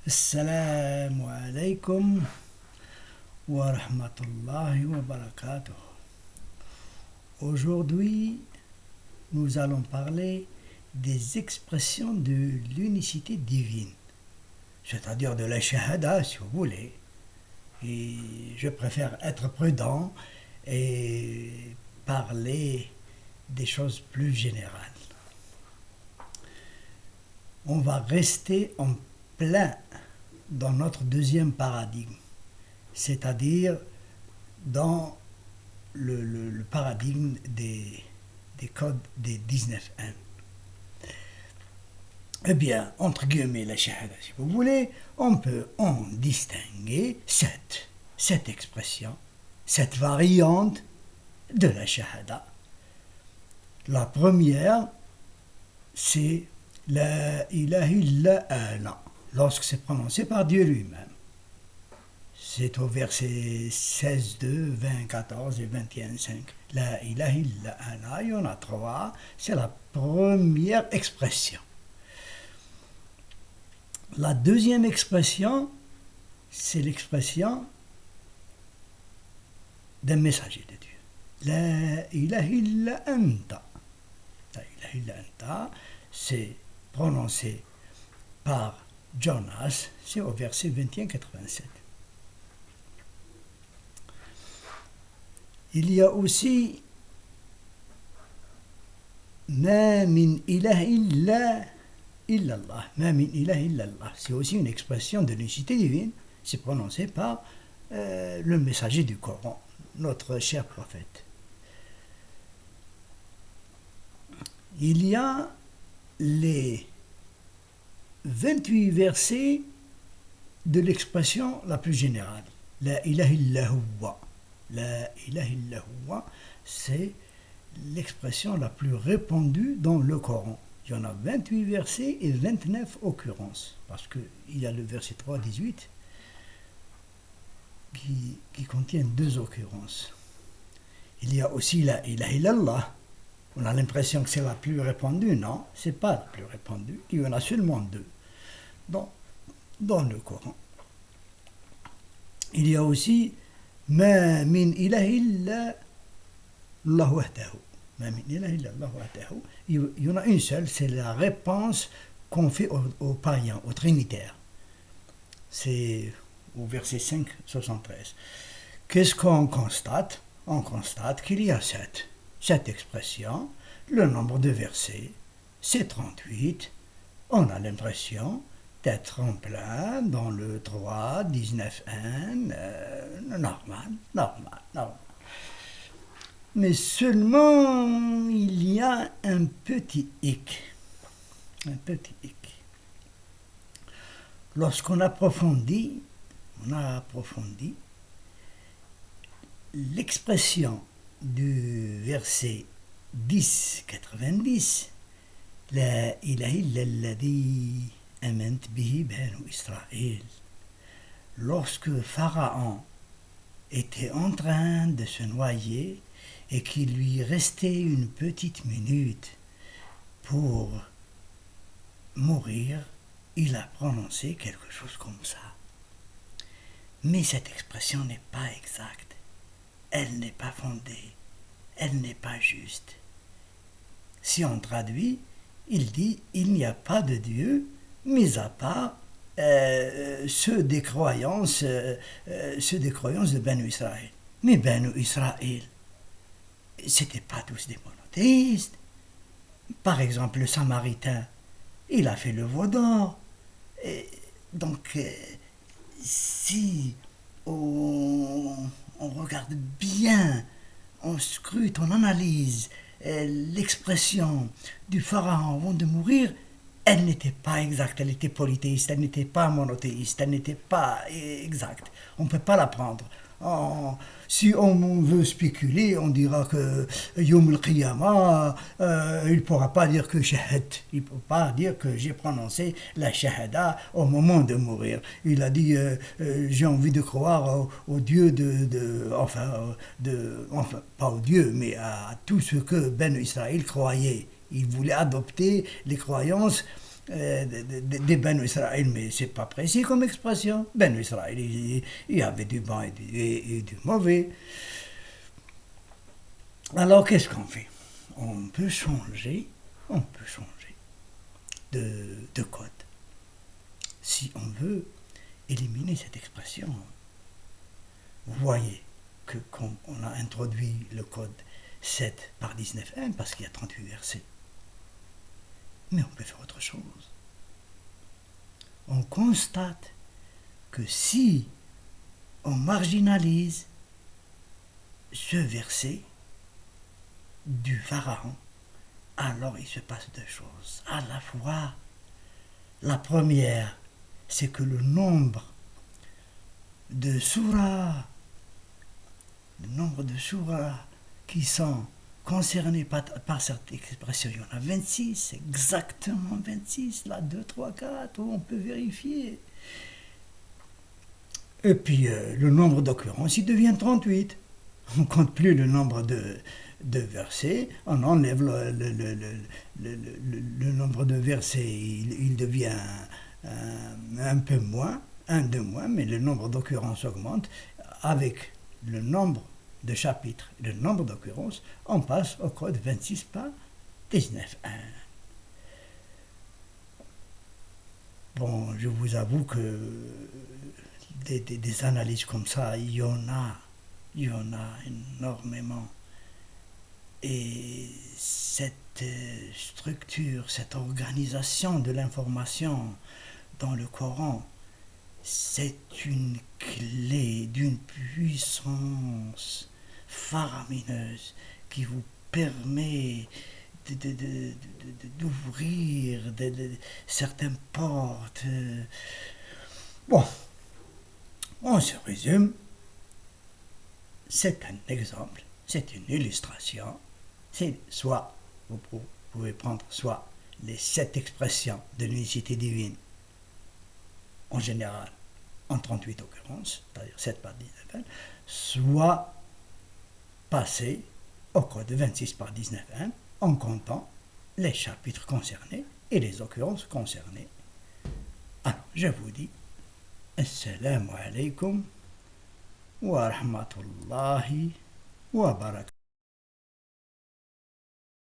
Assalamu alaikum wa rahmatullahi wa barakatuh. Aujourd'hui, nous allons parler des expressions de l'unicité divine, c'est-à-dire de la shahada si vous voulez. Et je préfère être prudent et parler des choses plus générales. On va rester en plein dans notre deuxième paradigme, c'est-à-dire dans le paradigme des codes des 19.1. Eh bien, entre guillemets, la shahada, si vous voulez, on peut en distinguer sept expressions, sept variantes de la shahada. La première, c'est la ilaha illa ana, lorsque c'est prononcé par Dieu lui-même. C'est au verset 16.2, 20.14 et 21.5. La ilaha illa ana, il y en a trois, c'est la première expression. La deuxième expression, c'est l'expression d'un messager de Dieu. La ilaha illa anta. La ilaha illa anta, c'est prononcé par Jonas, c'est au verset 21-87. Il y a aussi Ma min ilaha illa illallah. Ma min ilaha illallah. C'est aussi une expression de l'unicité divine. C'est prononcé par le messager du Coran, notre cher prophète. Il y a les 28 versets de l'expression la plus générale. La ilaha illa huwa. La ilaha illa huwa, c'est l'expression la plus répandue dans le Coran. Il y en a 28 versets et 29 occurrences, parce qu'il y a le verset 3, 18, qui contient deux occurrences. Il y a aussi la ilaha illallah. On a l'impression que c'est la plus répandue. Non, ce n'est pas la plus répandue. Il y en a seulement deux dans le Coran. Il y a aussi Ma min ilaha illa Allah wahdahu. Ma min ilaha illa Allah wahdahu. Il y en a une seule, c'est la réponse qu'on fait aux païens, aux trinitaires. C'est au verset 5, 73. Qu'est-ce qu'on constate? On constate qu'il y a sept expressions. Le nombre de versets, c'est 38. On a l'impression d'être en plein dans le 3, 19, 1, normal. Mais seulement, il y a un petit hic. Lorsqu'on approfondit l'expression du verset 10, 90, La ilaha illa alladhi amant bihi banu Israël. Lorsque Pharaon était en train de se noyer et qu'il lui restait une petite minute pour mourir, il a prononcé quelque chose comme ça. Mais cette expression n'est pas exacte. Elle n'est pas fondée. Elle n'est pas juste. Si on traduit, il dit « Il n'y a pas de Dieu, mis à part ceux des croyances de Banu Israël. » Mais Banu Israël, c'était pas tous des monothéistes. Par exemple, le Samaritain, il a fait le veau d'or. Donc, si on regarde bien, on scrute, on analyse l'expression du pharaon avant de mourir, elle n'était pas exacte, elle était polythéiste, elle n'était pas monothéiste, elle n'était pas exacte. On ne peut pas la prendre. Si on veut spéculer, on dira que Yom al-Qiyamah, il ne pourra pas dire que shahad, il ne peut pas dire que j'ai prononcé la shahada au moment de mourir. Il a dit j'ai envie de croire au Dieu enfin pas au Dieu, mais à tout ce que Ben Israël croyait. Il voulait adopter les croyances des Ben Israël, mais c'est pas précis comme expression. Ben Israël, il y avait du bon et du mauvais. Alors qu'est-ce qu'on fait? On peut changer, on peut changer de code. Si on veut éliminer cette expression, vous voyez que quand on a introduit le code 7 par 19n, parce qu'il y a 38 versets, mais on peut faire autre chose. On constate que si on marginalise ce verset du Pharaon, alors il se passe deux choses. À la fois, la première, c'est que le nombre de surahs qui sont concernés par cette expression, il y en a 26, exactement 26, là 2, 3, 4, où on peut vérifier. Et puis le nombre d'occurrences, il devient 38. On ne compte plus le nombre de versets, on enlève le nombre de versets, il devient un peu moins, un de moins, mais le nombre d'occurrences augmente. Avec le nombre de chapitres, le nombre d'occurrences, on passe au code 26 par 19.1. Bon, je vous avoue que des analyses comme ça, il y en a énormément. Et cette structure, cette organisation de l'information dans le Coran, c'est une clé d'une puissance faramineuse qui vous permet d'ouvrir certaines portes. Bon, on se résume. C'est un exemple, c'est une illustration. C'est soit, vous pouvez prendre soit les 7 expressions de l'unicité divine, en général, en 38 occurrences, c'est-à-dire 7 par 19, soit passer au code 26 par 19.1 en comptant les chapitres concernés et les occurrences concernées. Alors, je vous dis, Assalamu alaikum wa rahmatullahi wa barakatuh.